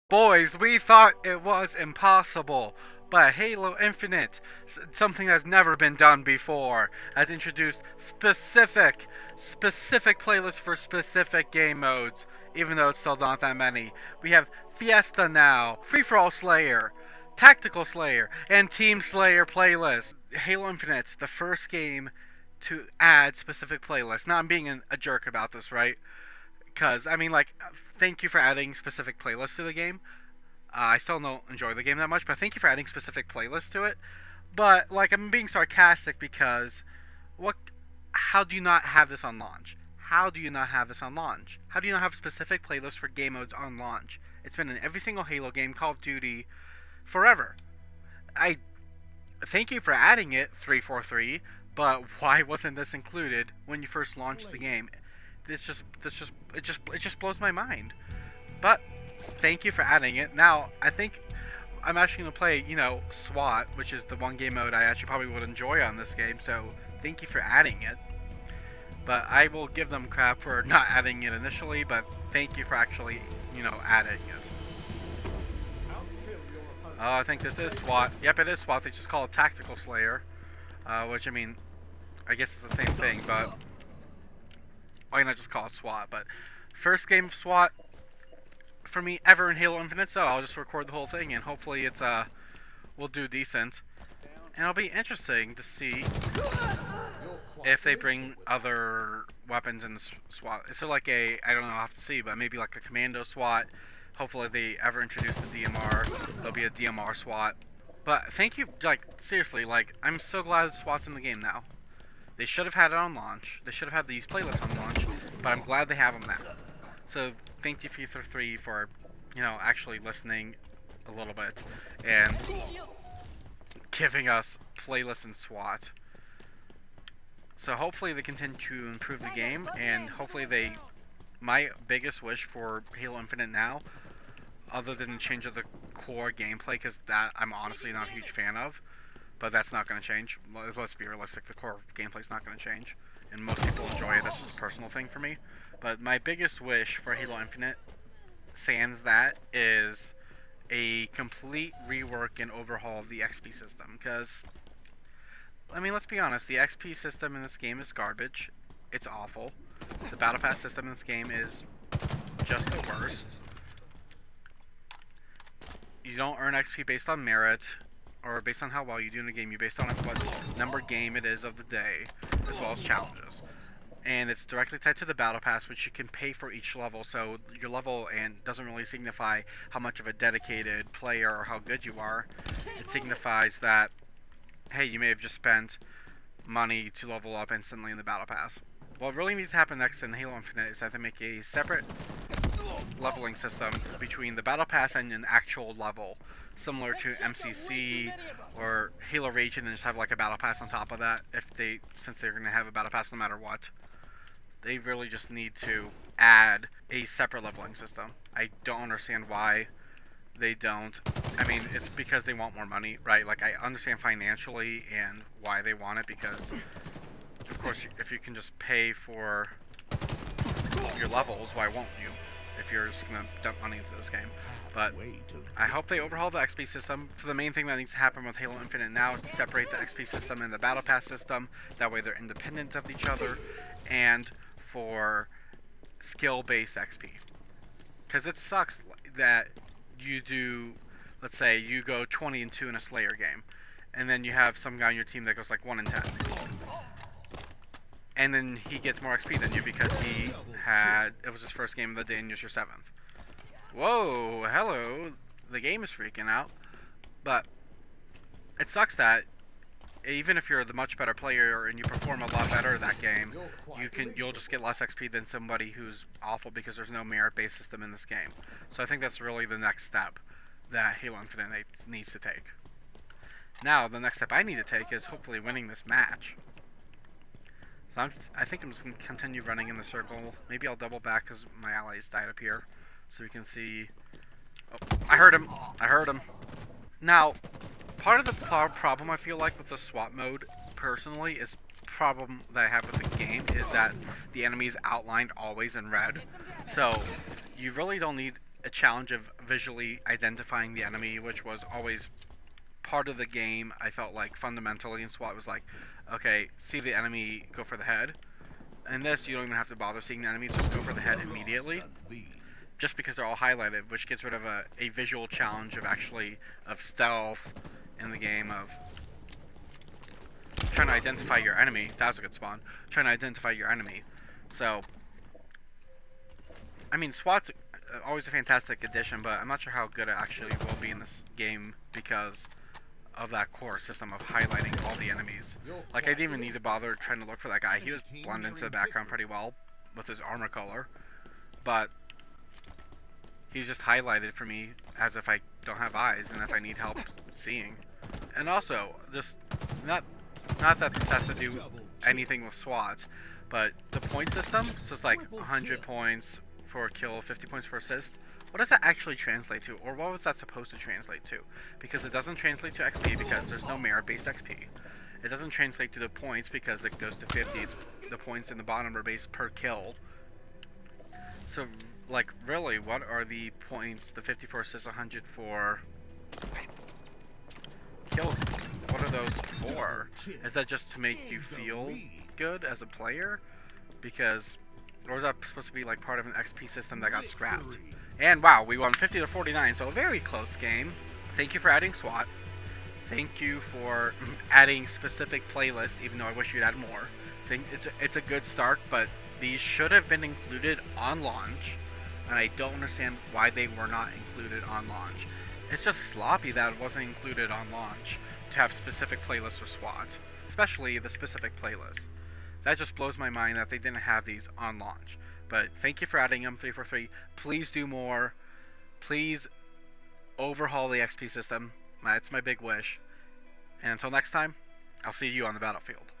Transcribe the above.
Boys, we thought it was impossible, but Halo Infinite, something that's never been done before, has introduced specific playlists for specific game modes, even though it's still not that many. We have Fiesta now, Free For All Slayer, Tactical Slayer, and Team Slayer playlists. Halo Infinite's the first game to add specific playlists. Now, I'm being a jerk about this, right? Because, I mean, like, thank you for adding specific playlists to the game. I still don't enjoy the game that much, but thank you for adding specific playlists to it. But, like, I'm being sarcastic because, what? How do you not have this on launch? How do you not have this on launch? How do you not have specific playlists for game modes on launch? It's been in every single Halo game, Call of Duty, forever. I thank you for adding it, 343, but why wasn't this included when you first launched the game? It just blows my mind. But thank you for adding it. Now I think I'm actually gonna play, SWAT, which is the one game mode I actually probably would enjoy on this game. So thank you for adding it. But I will give them crap for not adding it initially. But thank you for actually, adding it. Oh, I think this is SWAT. Yep, it is SWAT. They just call it Tactical Slayer, which I mean, I guess it's the same thing, but why not just call it SWAT? But first game of SWAT for me ever in Halo Infinite, so I'll just record the whole thing and hopefully it's will do decent. And it'll be interesting to see if they bring other weapons in the SWAT. Is it like a, I don't know, I'll have to see, but maybe like a commando SWAT. Hopefully if they ever introduce the DMR, there'll be a DMR SWAT. But thank you, like, seriously, like, I'm so glad SWAT's in the game now. They should have had it on launch. They should have had these playlists on launch, but I'm glad they have them now. So thank you, Feather3, for, actually listening a little bit and giving us playlists in SWAT. So hopefully they continue to improve the game, and hopefully they, my biggest wish for Halo Infinite now, other than the change of the core gameplay, because that I'm honestly not a huge fan of, but that's not going to change. Let's be realistic, the core gameplay's not going to change, and most people enjoy it. That's just a personal thing for me. But my biggest wish for Halo Infinite, sans that, is a complete rework and overhaul of the XP system, because, I mean, let's be honest, the XP system in this game is garbage. It's awful. The Battle Pass system in this game is just the worst. You don't earn XP based on merit, or based on how well you do in the game. You based on what number game it is of the day, as well as challenges. And it's directly tied to the Battle Pass, which you can pay for each level, so your level and doesn't really signify how much of a dedicated player or how good you are. It signifies that, hey, you may have just spent money to level up instantly in the Battle Pass. What really needs to happen next in Halo Infinite is that they make a separate leveling system between the Battle Pass and an actual level, similar to MCC or Halo Reach, and then just have like a Battle Pass on top of that. Since they're going to have a Battle Pass no matter what, they really just need to add a separate leveling system. I don't understand why they don't. I mean, it's because they want more money, right? Like, I understand financially and why they want it, because of course if you can just pay for your levels, why won't you? If you're just gonna dump money into this game. But I hope they overhaul the XP system. So the main thing that needs to happen with Halo Infinite now is to separate the XP system and the Battle Pass system. That way they're independent of each other, and for skill-based XP. Because it sucks that you do, let's say you go 20-2 in a Slayer game, and then you have some guy on your team that goes like 1-10. And then he gets more XP than you because it was his first game of the day and you're your 7th. Whoa, hello. The game is freaking out. But it sucks that even if you're the much better player and you perform a lot better that game, you'll just get less XP than somebody who's awful because there's no merit-based system in this game. So I think that's really the next step that Halo Infinite needs to take. Now, the next step I need to take is hopefully winning this match. So I think I'm just going to continue running in the circle. Maybe I'll double back because my allies died up here. So we can see... Oh, I heard him! I heard him! Now, part of the problem I feel like with the SWAT mode, personally, is problem that I have with the game is that the enemy is outlined always in red. So, you really don't need a challenge of visually identifying the enemy, which was always part of the game. I felt like fundamentally in SWAT was like, okay, see the enemy, go for the head. In this, you don't even have to bother seeing the enemy, just go for the head immediately. Just because they're all highlighted, which gets rid of a visual challenge of stealth in the game, of trying to identify your enemy. That was a good spawn. Trying to identify your enemy. So, I mean, SWAT's always a fantastic addition, but I'm not sure how good it actually will be in this game because of that core system of highlighting all the enemies. Like, I didn't even need to bother trying to look for that guy. He was blended into the background pretty well with his armor color. But he's just highlighted for me as if I don't have eyes and if I need help seeing. And also, just not that this has to do anything with SWAT, but the point system, so it's like 100 points for a kill, 50 points for assist. What does that actually translate to, or what was that supposed to translate to? Because it doesn't translate to XP because there's no merit-based XP. It doesn't translate to the points because it goes to 50. It's the points in the bottom are based per kill. So, like, really, what are the points? The 50 for assists, 100 for kills. What are those for? Is that just to make you feel good as a player? Because, or was that supposed to be like part of an XP system that got scrapped? And wow, we won 50 to 49, so a very close game. Thank you for adding SWAT. Thank you for adding specific playlists, even though I wish you'd add more. I think it's a good start, but these should have been included on launch, and I don't understand why they were not included on launch. It's just sloppy that it wasn't included on launch to have specific playlists for SWAT, especially the specific playlist. That just blows my mind that they didn't have these on launch. But thank you for adding them, 343. Please do more. Please overhaul the XP system. That's my big wish. And until next time, I'll see you on the battlefield.